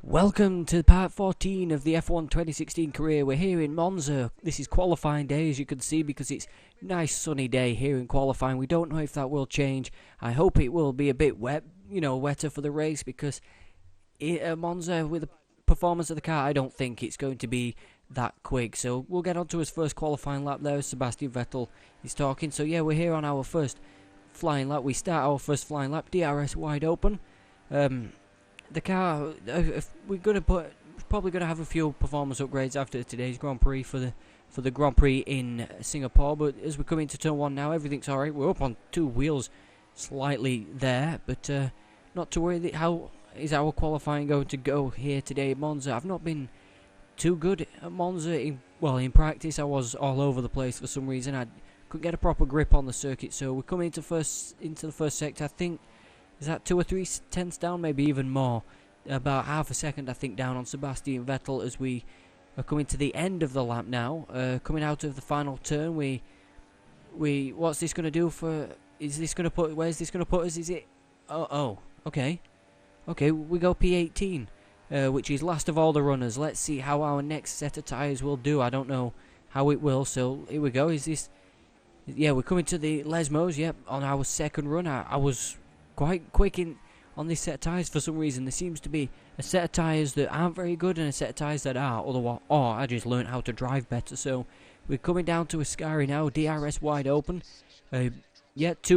Welcome to part 14 of the F1 2016 career. We're here in Monza. This is qualifying day, as you can see, because it's a nice sunny day here in qualifying. We don't know if that will change. I hope it will be a bit wet, wetter for the race, because Monza, with the performance of the car, I don't think it's going to be that quick. So we'll get on to his first qualifying lap there. Sebastian Vettel is talking. So yeah, we're here on our first flying lap. We start our first flying lap, DRS wide open. The car, probably gonna have a few performance upgrades after today's Grand Prix for the Grand Prix in Singapore. But as we come into turn one now, everything's alright. We're up on two wheels, slightly there, but not to worry. How is our qualifying going to go here today at Monza? I've not been too good at Monza. In practice, I was all over the place for some reason. I couldn't get a proper grip on the circuit. So we're coming into the first sector. I think. Is that 2 or 3 tenths down, maybe even more? About half a second, I think, down on Sebastian Vettel as we are coming to the end of the lap now. Coming out of the final turn, what's this going to do for? Is this going to put? Where's this going to put us? Is it? Okay, we go P18, which is last of all the runners. Let's see how our next set of tyres will do. I don't know how it will. So here we go. Is this? Yeah, we're coming to the Lesmos. Yep, on our second run. I was quite quick on this set of tyres for some reason. There seems to be a set of tyres that aren't very good and a set of tyres that are. Otherwise, I just learned how to drive better. So we're coming down to Ascari now, DRS wide open. 2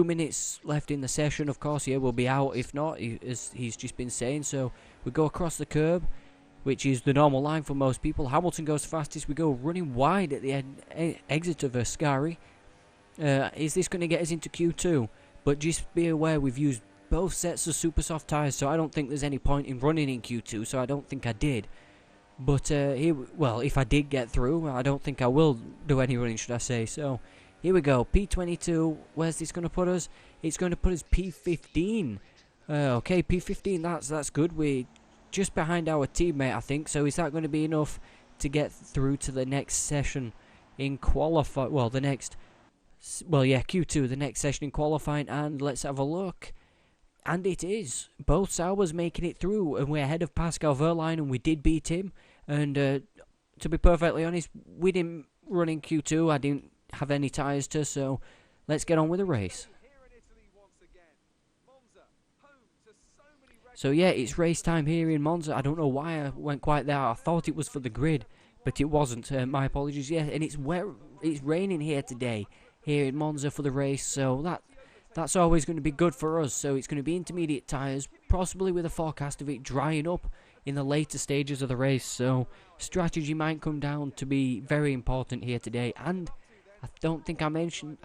minutes left in the session, of course. Yeah, we'll be out if not, as he's just been saying. So we go across the curb, which is the normal line for most people. Hamilton goes fastest. We go running wide at the exit of Ascari. Is this going to get us into Q2? But just be aware, we've used both sets of super soft tyres, so I don't think there's any point in running in Q2, so I don't think I did. But, if I did get through, I don't think I will do any running, should I say. So, here we go, P22, where's this going to put us? It's going to put us P15. Okay, P15, that's good. We're just behind our teammate, I think, so is that going to be enough to get through to the next session in qualify? Q2, the next session in qualifying, and let's have a look. And it is. Both Saubers making it through, and we're ahead of Pascal Wehrlein, and we did beat him. And to be perfectly honest, we didn't run in Q2. I didn't have any tyres to, so let's get on with the race. So yeah, it's race time here in Monza. I don't know why I went quite there. I thought it was for the grid, but it wasn't. My apologies. Yeah, and it's raining here today, here in Monza for the race, so that's always going to be good for us. So it's going to be intermediate tyres, possibly with a forecast of it drying up in the later stages of the race. So strategy might come down to be very important here today. And I think I mentioned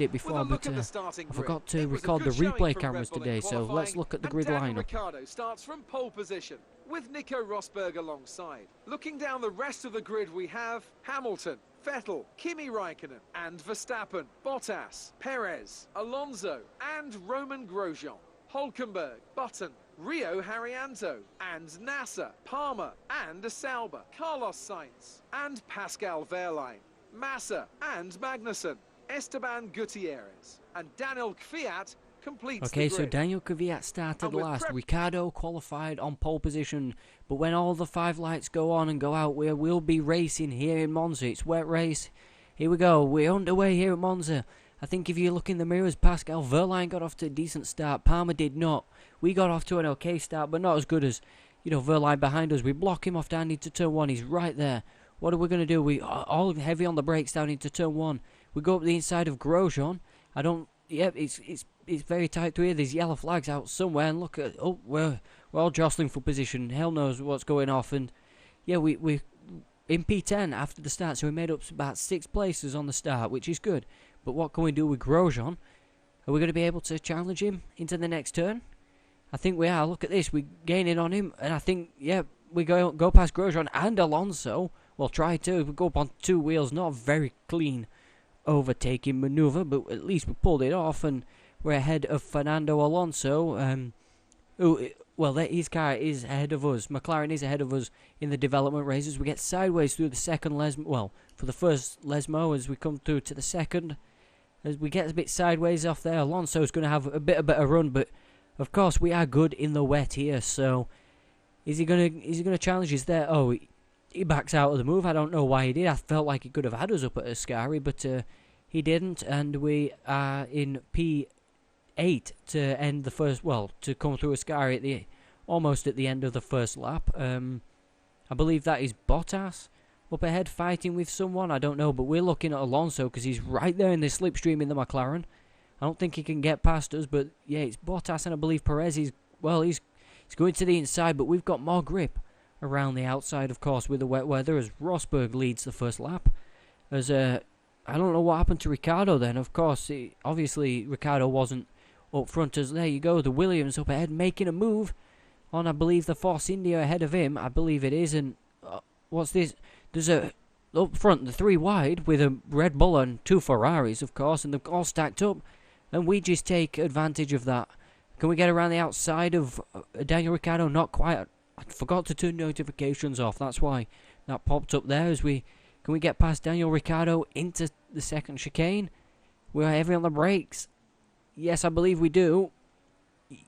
it before, but I forgot to record the replay cameras today. So let's look at the grid lineup. Ricciardo starts from pole position with Nico Rosberg alongside. Looking down the rest of the grid, we have Hamilton, Vettel, Kimi Raikkonen and Verstappen, Bottas, Perez, Alonso and Roman Grosjean, Hülkenberg, Button, Rio Haryanto and Nasser, Palmer and Sauber, Carlos Sainz and Pascal Wehrlein, Massa and Magnussen, Esteban Gutierrez and Daniel Kvyat completes the grid. So Daniel Kvyat started last. Ricciardo qualified on pole position, but when all the 5 lights go on and go out, we will be racing here in Monza. It's wet race. Here we go. We're underway here at Monza. I think if you look in the mirrors, Pascal Wehrlein got off to a decent start. Palmer did not. We got off to an okay start, but not as good as, Wehrlein behind us. We block him off down into turn 1. He's right there. What are we going to do? We are all heavy on the brakes down into turn 1. We go up the inside of Grosjean. It's very tight through here. There's yellow flags out somewhere, and look at we're all jostling for position. Hell knows what's going off. And yeah, we in P10 after the start, so we made up about 6 places on the start, which is good. But what can we do with Grosjean? Are we going to be able to challenge him into the next turn? I think we are. Look at this, we're gaining on him, and I think we go past Grosjean and Alonso. We'll try to. We go up on 2 wheels, not a very clean overtaking manoeuvre, but at least we pulled it off, and we're ahead of Fernando Alonso. His car is ahead of us. McLaren is ahead of us in the development races. We get sideways through the second for the first Lesmo as we come through to the second. As we get a bit sideways off there, Alonso's going to have a better run, but of course we are good in the wet here, so Is he gonna challenge us there? Oh, he backs out of the move. I don't know why he did. I felt like he could have had us up at Ascari, but he didn't, and we are in P8 to end the first. Well, to come through Ascari at almost at the end of the first lap. I believe that is Bottas up ahead fighting with someone. I don't know, but we're looking at Alonso because he's right there in the slipstream in the McLaren. I don't think he can get past us, but yeah, it's Bottas, and I believe Perez is, well, he's going to the inside, but we've got more grip around the outside, of course, with the wet weather, as Rosberg leads the first lap. As I don't know what happened to Ricciardo then. Of course, obviously Ricciardo wasn't up front. As there you go, the Williams up ahead making a move on, I believe, the Force India ahead of him. I believe it is, and what's this? There's up front, the 3 wide with a Red Bull and 2 Ferraris, of course, and they're all stacked up, and we just take advantage of that. Can we get around the outside of Daniel Ricciardo? Not quite. I forgot to turn notifications off. That's why that popped up there. Can we get past Daniel Ricciardo into the second chicane? We're heavy on the brakes. Yes, I believe we do.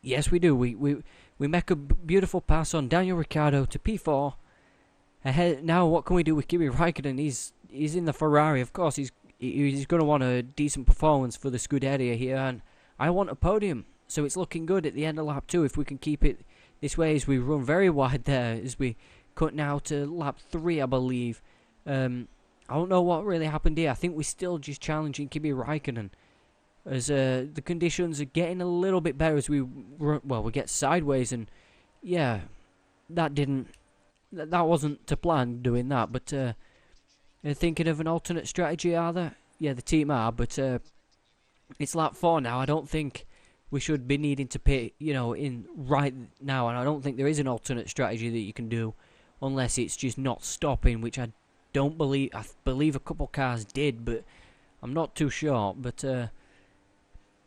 Yes, we do. We make a beautiful pass on Daniel Ricciardo to P4. Ahead now. What can we do with Kimi Raikkonen? He's in the Ferrari. Of course, he's going to want a decent performance for the Scuderia here, and I want a podium. So it's looking good at the end of lap 2 if we can keep it this way, as we run very wide there as we cut now to lap 3, I believe. I don't know what really happened here. I think we're still just challenging Kimi Raikkonen, as the conditions are getting a little bit better as we get sideways, and yeah, that wasn't to plan doing that, but they're thinking of an alternate strategy, are they? Yeah, the team are, but it's lap 4 now. I don't think we should be needing to pit, in right now, and I don't think there is an alternate strategy that you can do, unless it's just not stopping, which I don't believe. I believe a couple cars did, but I'm not too sure. But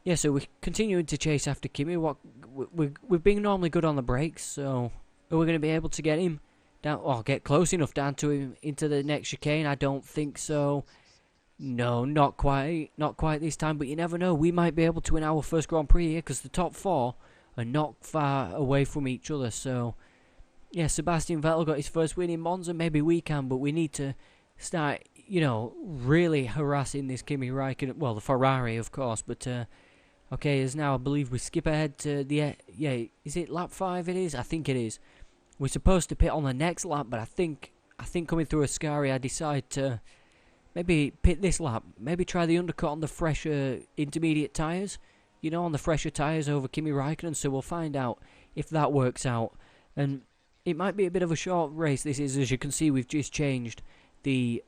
yeah, so we're continuing to chase after Kimi. We've been normally good on the brakes, so are we going to be able to get him down, or get close enough down to him into the next chicane? I don't think so. No, not quite this time, but you never know. We might be able to win our first Grand Prix here, because the top 4 are not far away from each other. So, yeah, Sebastian Vettel got his first win in Monza. Maybe we can, but we need to start, really harassing this Kimi Raikkonen. Well, the Ferrari, of course, but, okay, as now I believe we skip ahead to the, is it lap 5 it is? I think it is. We're supposed to pit on the next lap, but I think coming through Ascari, I decide to maybe pit this lap. Maybe try the undercut on the fresher intermediate tyres. On the fresher tyres over Kimi Raikkonen. So we'll find out if that works out. And it might be a bit of a short race. This is, as you can see, we've just changed the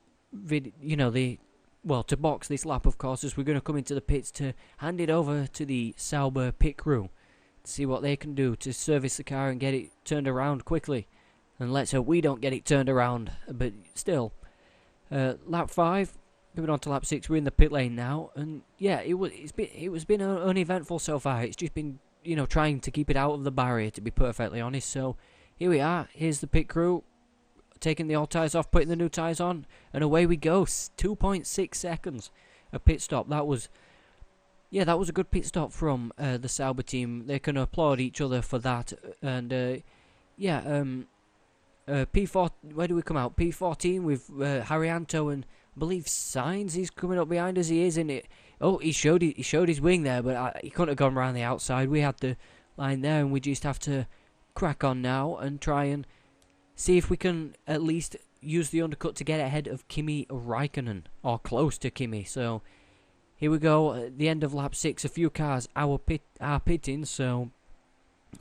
to box this lap, of course, as we're going to come into the pits to hand it over to the Sauber pit crew to see what they can do to service the car and get it turned around quickly. And let's hope we don't get it turned around. But still. Lap 5, moving on to lap 6, we're in the pit lane now, and yeah, it's been uneventful so far. It's just been, trying to keep it out of the barrier, to be perfectly honest. So here we are. Here's the pit crew taking the old tyres off, putting the new tyres on, and away we go. 2.6 seconds a pit stop. That was a good pit stop from the Sauber team. They can applaud each other for that, and P4, where do we come out? P14 with Haryanto, and I believe Sainz is coming up behind us. He is in it. Oh, he showed his wing there, but he couldn't have gone around the outside. We had the line there, and we just have to crack on now and try and see if we can at least use the undercut to get ahead of Kimi Raikkonen, or close to Kimi. So here we go, at the end of lap 6, a few cars are pitting, so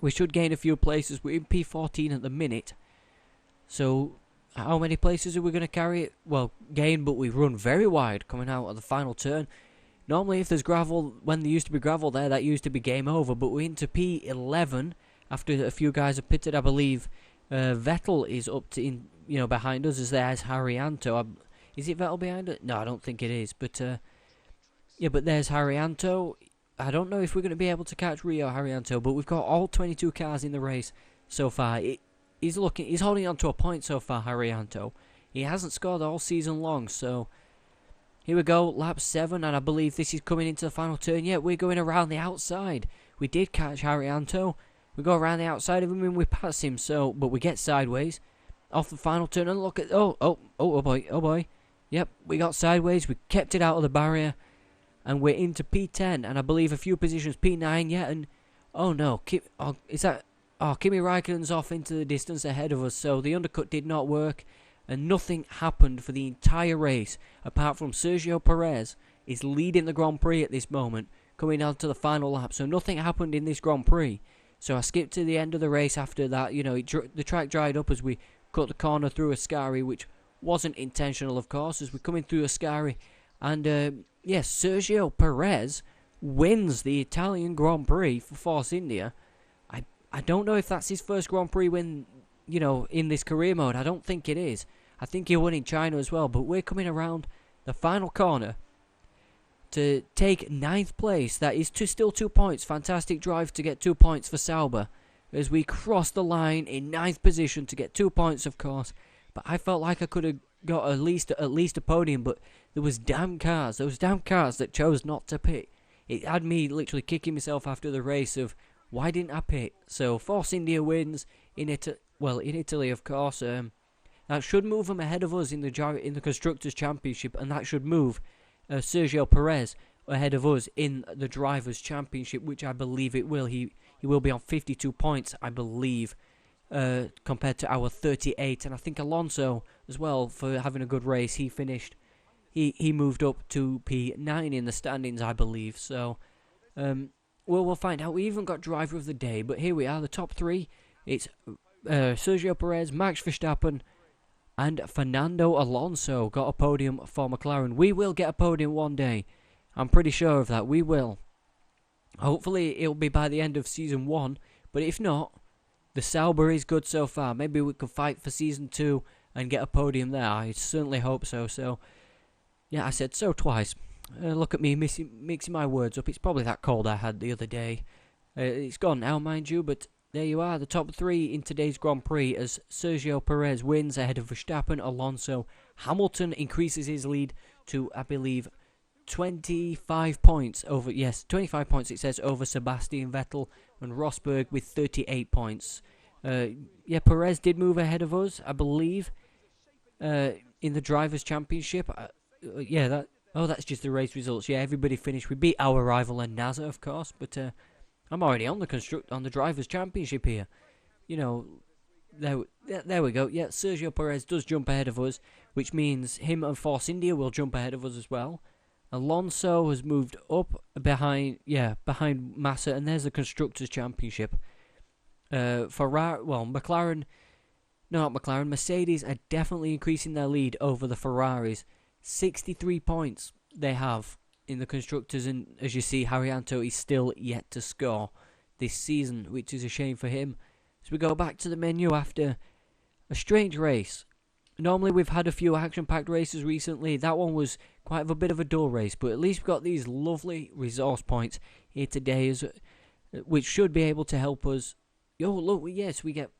we should gain a few places. We're in P14 at the minute. So, how many places are we going to carry it? Well, gain, but we've run very wide coming out of the final turn. Normally, if there's gravel, when there used to be gravel there, that used to be game over. But we're into P11 after a few guys have pitted. I believe Vettel is up to behind us, as there's Haryanto. Is it Vettel behind it? No, I don't think it is. But but there's Haryanto. I don't know if we're going to be able to catch Rio Haryanto, but we've got all 22 cars in the race so far. He's holding on to a point so far, Haryanto. He hasn't scored all season long, so here we go, lap 7, and I believe this is coming into the final turn. Yeah, we're going around the outside. We did catch Haryanto. We go around the outside of him and we pass him. So, but we get sideways off the final turn and look at oh boy. Yep, we got sideways. We kept it out of the barrier, and we're into P10 and I believe a few positions P9 yet. And oh no, Kimi Raikkonen's off into the distance ahead of us. So the undercut did not work, and nothing happened for the entire race apart from Sergio Perez is leading the Grand Prix at this moment, coming down to the final lap. So nothing happened in this Grand Prix. So I skipped to the end of the race after that. You know, the track dried up as we cut the corner through Ascari, which wasn't intentional, of course, as we're coming through Ascari. And, yes, Sergio Perez wins the Italian Grand Prix for Force India. I don't know if that's his first Grand Prix win, you know, in this career mode. I don't think it is. I think he won in China as well. But we're coming around the final corner to take 9th place. That is still 2 points. Fantastic drive to get 2 points for Sauber as we cross the line in 9th position to get 2 points, of course. But I felt like I could have got at least a podium, but there was those damn cars that chose not to pit. It had me literally kicking myself after the race of why didn't I pit? So Force India wins in Italy, of course. That should move them ahead of us in the Constructors' Championship, and that should move Sergio Perez ahead of us in the Drivers' Championship, which I believe it will. He will be on 52 points, I believe, compared to our 38. And I think Alonso as well, for having a good race, he finished. He moved up to P9 in the standings, I believe. So, we'll find out. We even got Driver of the Day, but here we are, the top 3. It's Sergio Perez, Max Verstappen, and Fernando Alonso got a podium for McLaren. We will get a podium one day. I'm pretty sure of that. We will. Hopefully it'll be by the end of Season 1. But if not, the Sauber is good so far. Maybe we could fight for Season 2 and get a podium there. I certainly hope so. So, yeah, I said so twice. Look at me mixing my words up. It's probably that cold I had the other day. It's gone now, mind you, but there you are, the top 3 in today's Grand Prix as Sergio Perez wins ahead of Verstappen, Alonso. Hamilton increases his lead to, I believe, 25 points over, yes, 25 points it says, over Sebastian Vettel, and Rosberg with 38 points. Yeah, Perez did move ahead of us, I believe, in the Drivers' Championship. That's just the race results. Yeah, everybody finished. We beat our rival and NASA, of course, but I'm already on the Drivers' Championship here. You know, there we go. Yeah, Sergio Perez does jump ahead of us, which means him and Force India will jump ahead of us as well. Alonso has moved up behind Massa, and there's the Constructors' Championship. Mercedes are definitely increasing their lead over the Ferraris. 63 points they have in the Constructors, and as you see, Haryanto is still yet to score this season, which is a shame for him. So we go back to the menu after a strange race. Normally we've had a few action-packed races recently. That one was quite a bit of a dull race, but at least we've got these lovely resource points here today, which should be able to help us. Oh, look, yes, we get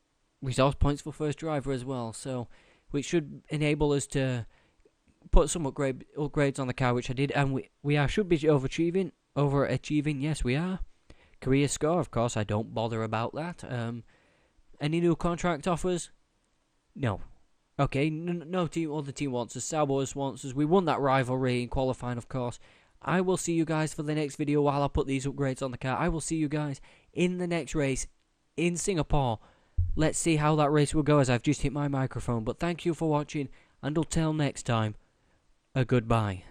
resource points for first driver as well, so which should enable us to put some upgrades on the car, which I did, and we should be overachieving. Yes, we are. Career score, of course, I don't bother about that. Any new contract offers? No. Okay, no other team wants us. Sauber wants us. We won that rivalry in qualifying, of course. I will see you guys for the next video while I put these upgrades on the car. I will see you guys in the next race in Singapore. Let's see how that race will go as I've just hit my microphone. But thank you for watching, and until next time, a goodbye.